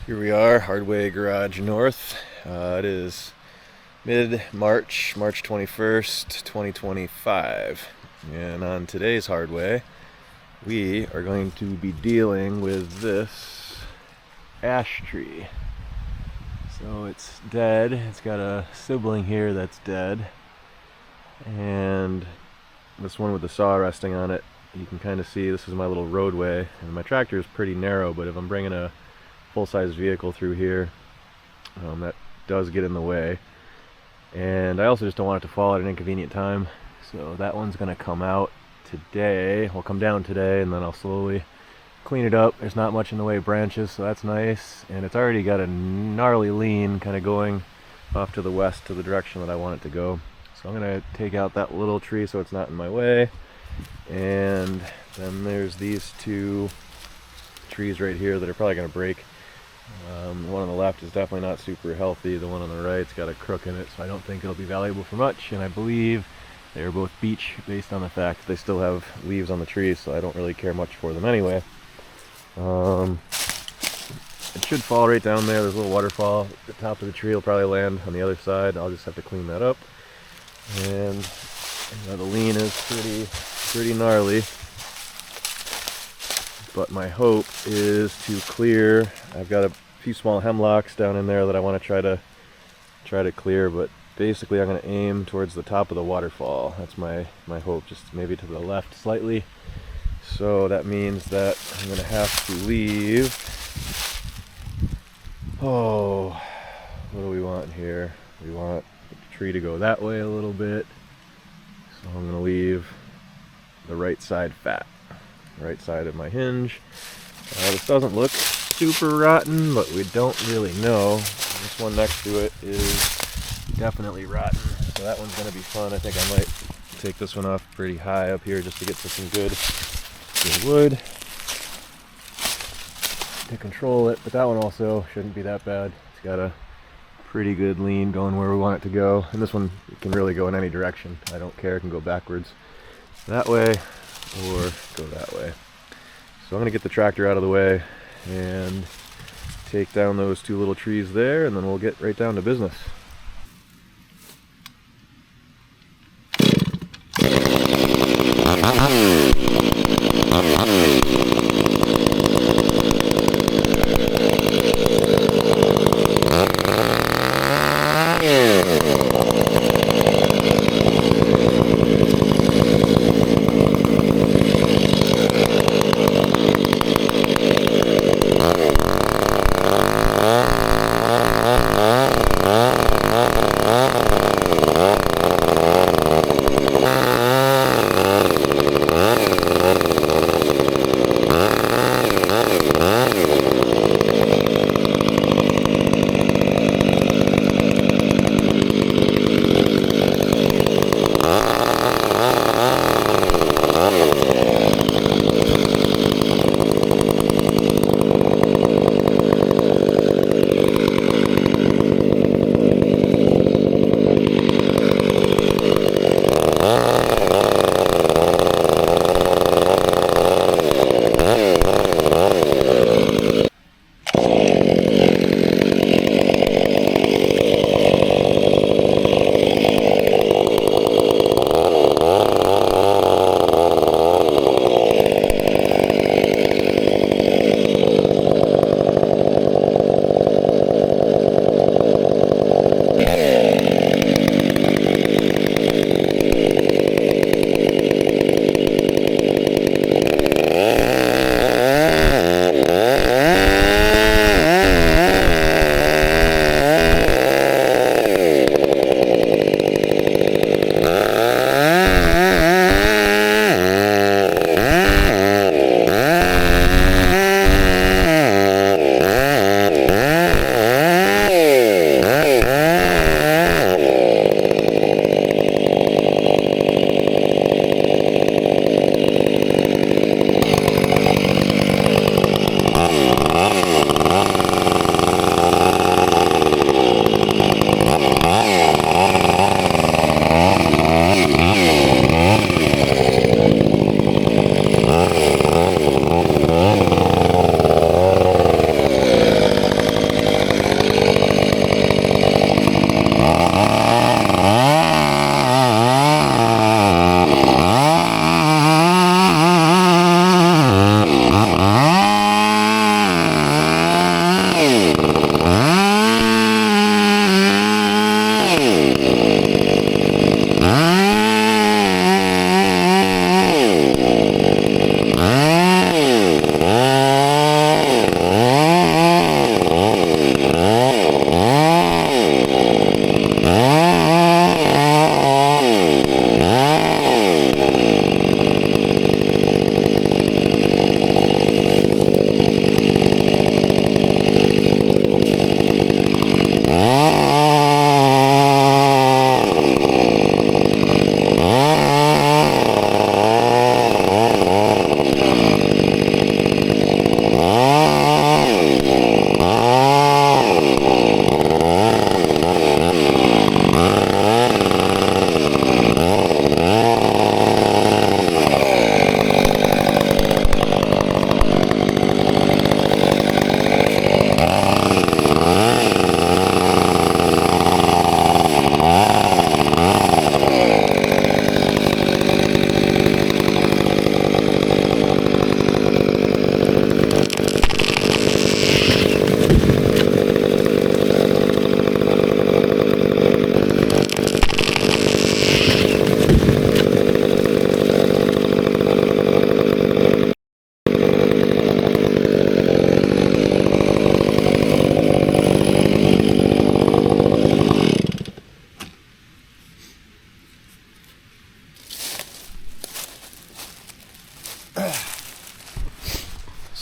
Here we are, Hardway Garage North. It is mid-March, March 21st, 2025. And on today's Hardway, we are going to be dealing with this ash tree. So it's dead. It's got a sibling here that's dead. And this one with the saw resting on it, you can kind of see this is my little roadway. And my tractor is pretty narrow, but if I'm bringing a full-size vehicle through here, that does get in the way. And I also just don't want it to fall at an inconvenient time, so that one's going to come out today. Will come down today, and then I'll slowly clean it up. There's not much in the way of branches, so that's nice. And it's already got a gnarly lean kind of going off to the west to the direction that I want it to go. So I'm going to take out that little tree so it's not in my way. And then there's these two trees right here that are probably going to break. The one on the left is definitely not super healthy. The one on the right's got a crook in it, so I don't think it'll be valuable for much. And I believe they are both beech based on the fact that they still have leaves on the trees, so I don't really care much for them anyway. It should fall right down there. There's a little waterfall at the top of the tree. It'll probably land on the other side. I'll just have to clean that up. And the lean is pretty gnarly. But my hope is to clear. I've got a few small hemlocks down in there that I want to try to clear, but basically I'm going to aim towards the top of the waterfall. That's my hope, just maybe to the left slightly. So that means that I'm going to have to leave. Oh, what do we want here? We want the tree to go that way a little bit. So I'm going to leave the right side fat. Right side of my hinge. This doesn't look super rotten, but we don't really know. This one next to it is definitely rotten, so that one's going to be fun. I think I might take this one off pretty high up here just to get to some good wood to control it, but that one also shouldn't be that bad. It's got a pretty good lean going where we want it to go, and this one can really go in any direction. I don't care, it can go backwards that way or go that way. So I'm going to get the tractor out of the way and take down those two little trees there, and then we'll get right down to business.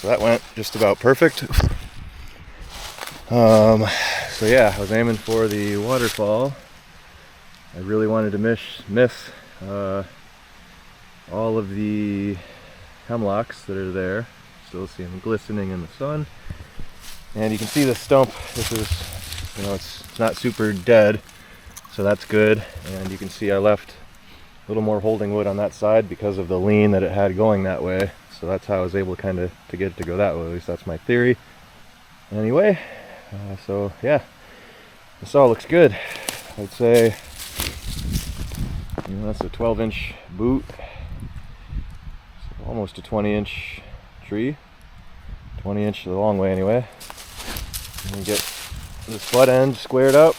So that went just about perfect. So yeah, I was aiming for the waterfall. I really wanted to miss all of the hemlocks that are there. Still see them glistening in the sun. And you can see the stump. This is, it's not super dead, so that's good. And you can see I left a little more holding wood on that side because of the lean that it had going that way. So that's how I was able to get it to go that way. At least that's my theory. Anyway, so yeah, this all looks good. I'd say that's a 12-inch boot, so almost a 20-inch tree, 20-inch the long way anyway. And get this butt end squared up,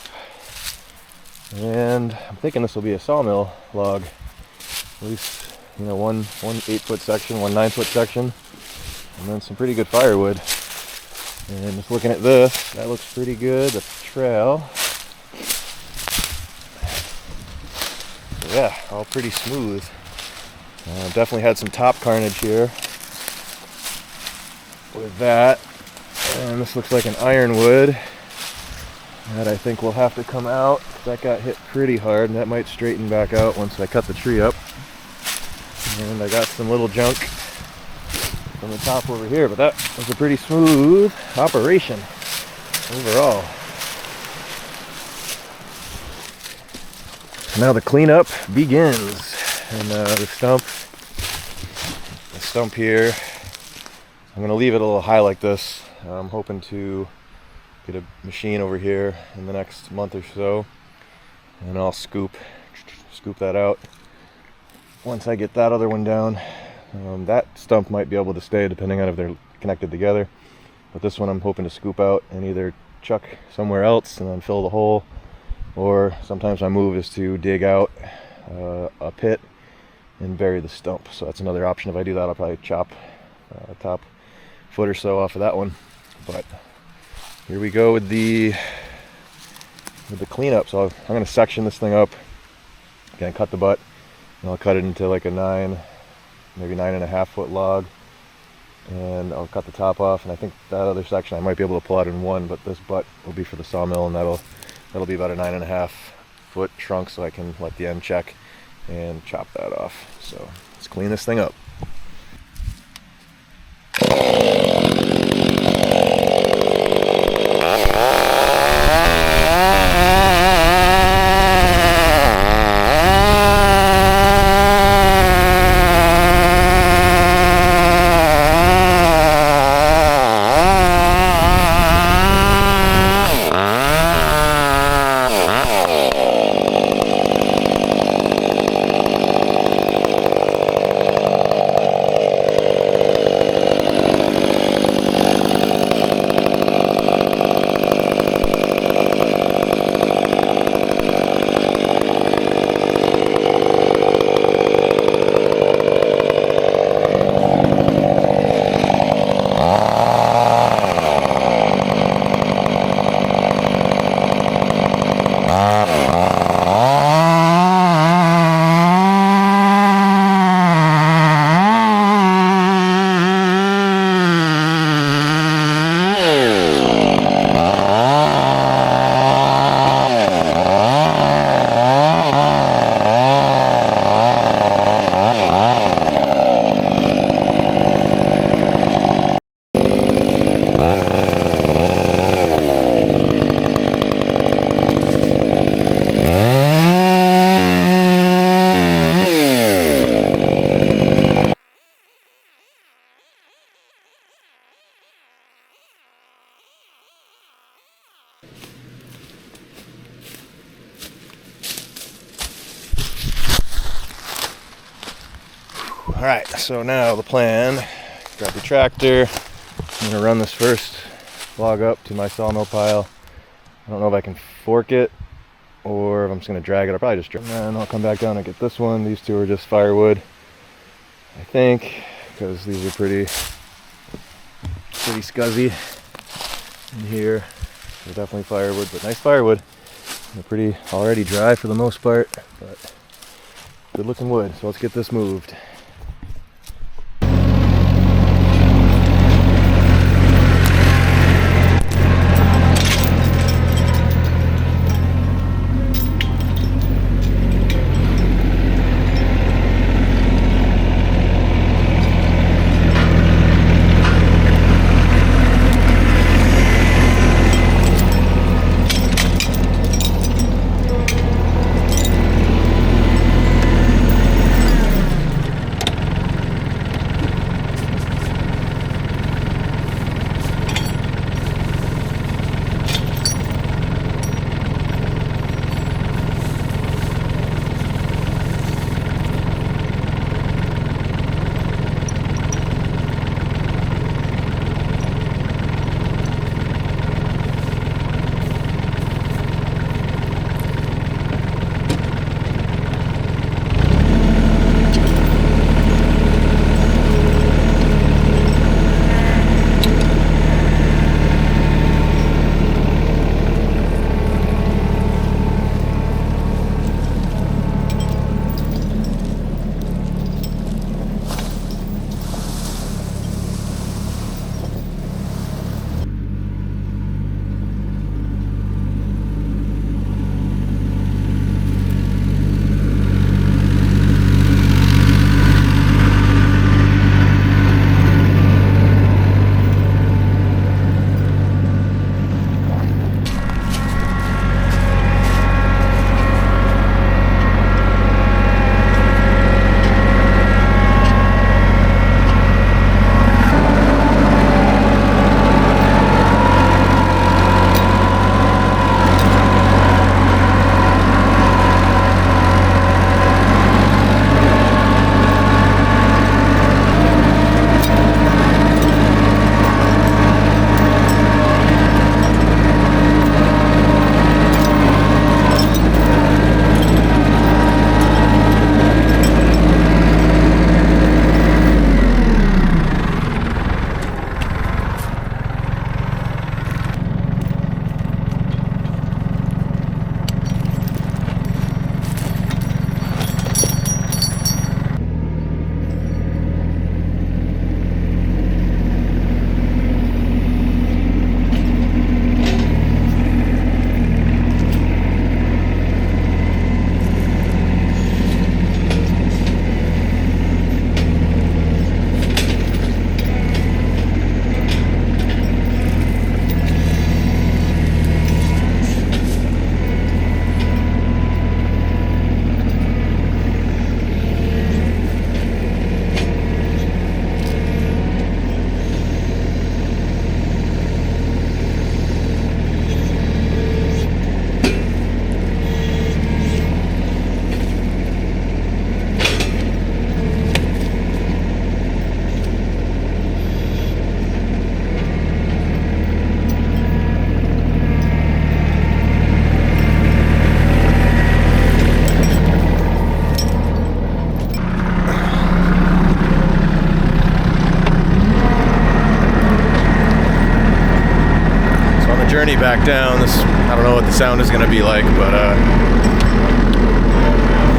and I'm thinking this will be a sawmill log, at least one 8-foot section, one 9-foot section, and then some pretty good firewood. And just looking at this, that looks pretty good, the trail. So yeah, all pretty smooth. Definitely had some top carnage here with that. And this looks like an ironwood that I think will have to come out. That got hit pretty hard, and that might straighten back out once I cut the tree up. And I got some little junk from the top over here, but that was a pretty smooth operation overall. Now the cleanup begins, and the stump here, I'm going to leave it a little high like this. I'm hoping to get a machine over here in the next month or so, and I'll scoop that out once I get that other one down. That stump might be able to stay depending on if they're connected together, but this one I'm hoping to scoop out and either chuck somewhere else and then fill the hole, or sometimes my move is to dig out a pit and bury the stump. So that's another option. If I do that, I'll probably chop top foot or so off of that one. But here we go with the cleanup. So I'm going to section this thing up, again, cut the butt, and I'll cut it into like a 9, maybe 9.5 foot log, and I'll cut the top off. And I think that other section I might be able to pull out in one, but this butt will be for the sawmill, and that'll be about a 9.5 foot trunk, so I can let the end check and chop that off. So let's clean this thing up. Alright, so now the plan, grab the tractor, I'm going to run this first log up to my sawmill pile. I don't know if I can fork it or if I'm just going to drag it. I'll probably just drag it, and then I'll come back down and get this one. These two are just firewood, I think, because these are pretty scuzzy in here. They're definitely firewood, but nice firewood. They're pretty already dry for the most part, but good looking wood. So let's get this moved. journey back down. I don't know what the sound is going to be like, but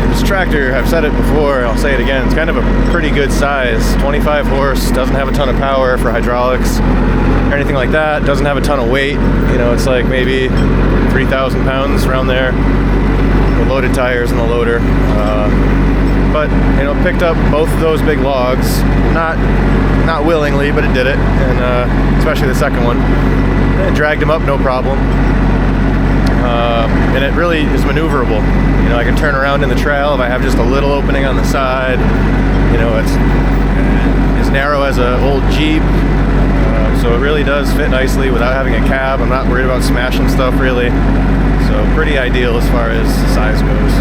this tractor, I've said it before, I'll say it again, it's kind of a pretty good size. 25 horse, doesn't have a ton of power for hydraulics or anything like that, doesn't have a ton of weight. You know, it's like maybe 3,000 pounds around there. The loaded tires in the loader. But, you know, picked up both of those big logs, not willingly, but it did it, and especially the second one. And dragged them up, no problem. And it really is maneuverable. You know, I can turn around in the trail if I have just a little opening on the side. You know, it's as narrow as an old Jeep, so it really does fit nicely without having a cab. I'm not worried about smashing stuff, really. So pretty ideal as far as size goes.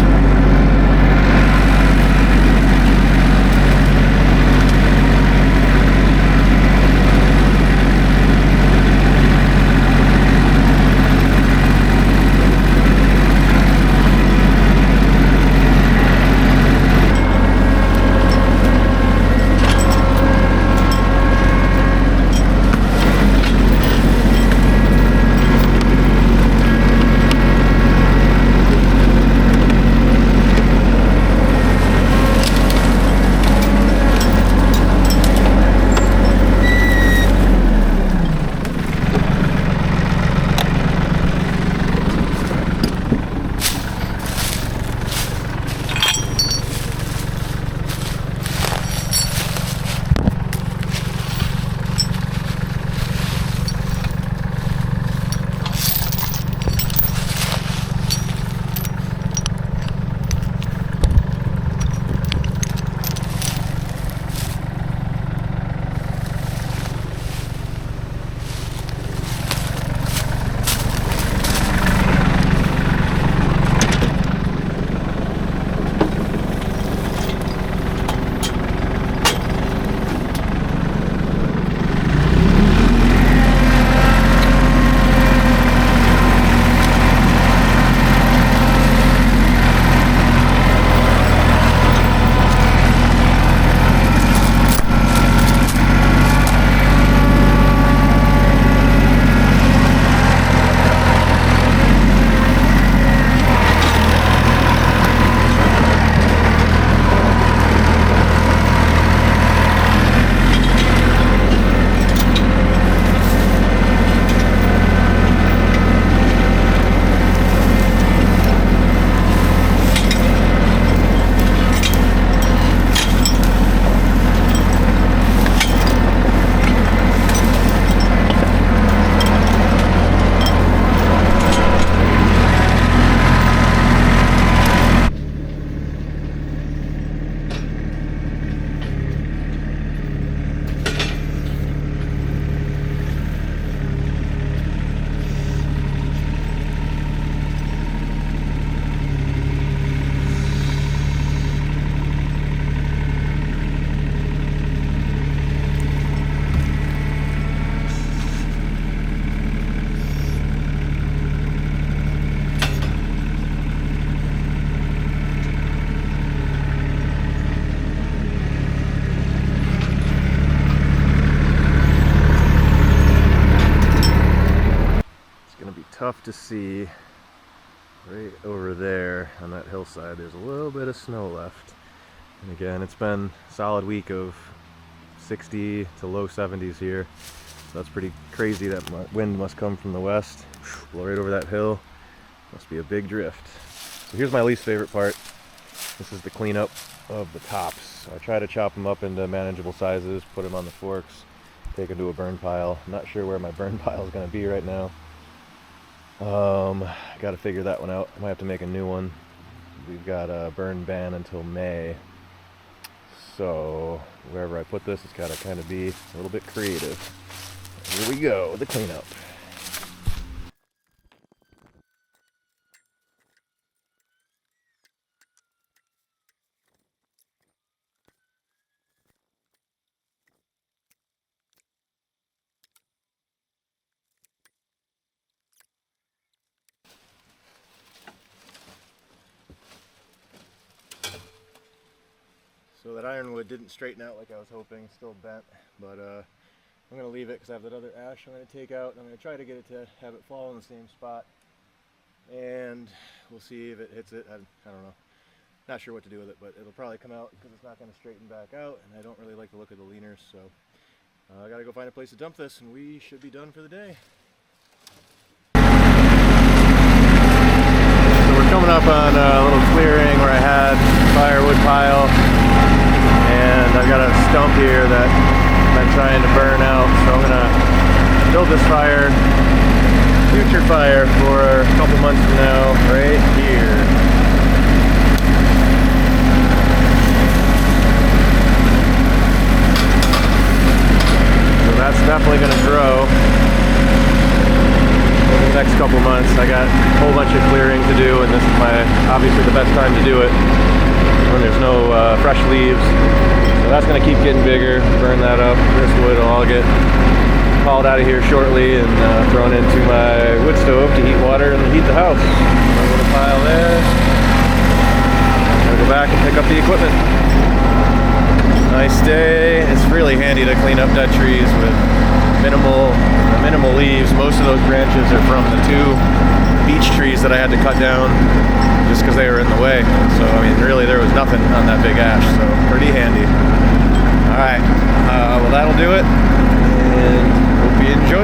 Tough to see right over there on that hillside. There's a little bit of snow left, and again, it's been a solid week of 60 to low 70s here, so that's pretty crazy. That wind must come from the west, blow right over that hill. Must be a big drift. So here's my least favorite part. This is the cleanup of the tops. I try to chop them up into manageable sizes, put them on the forks, take them to a burn pile. I'm not sure where my burn pile is going to be right now. Got to figure that one out. I might have to make a new one. We've got a burn ban until May, so wherever I put this, it's got to kind of be a little bit creative. Here we go, the cleanup. So that ironwood didn't straighten out like I was hoping, still bent, but I'm going to leave it because I have that other ash I'm going to take out. I'm going to try to get it to have it fall in the same spot. And we'll see if it hits it. I don't know. Not sure what to do with it, but it'll probably come out because it's not going to straighten back out. And I don't really like the look of the leaners, so I got to go find a place to dump this, and we should be done for the day. So we're coming up on a little clearing where I had a firewood pile, and I've got a stump here that I'm trying to burn out. So I'm gonna build this fire, future fire, for a couple months from now, right here. That's definitely going to grow over the next couple months. I got a whole bunch of clearing to do, and this is obviously the best time to do it when there's no fresh leaves. So that's going to keep getting bigger. Burn that up. This wood will all get hauled out of here shortly and thrown into my wood stove to heat water and heat the house. A little pile there. I'm going to go back and pick up the equipment. Nice day. It's really handy to clean up dead trees with minimal leaves. Most of those branches are from the 2 beech trees that I had to cut down just because they were in the way. So I mean, really, there was nothing on that big ash, so pretty handy. All right, well, that'll do it, and hope you enjoy.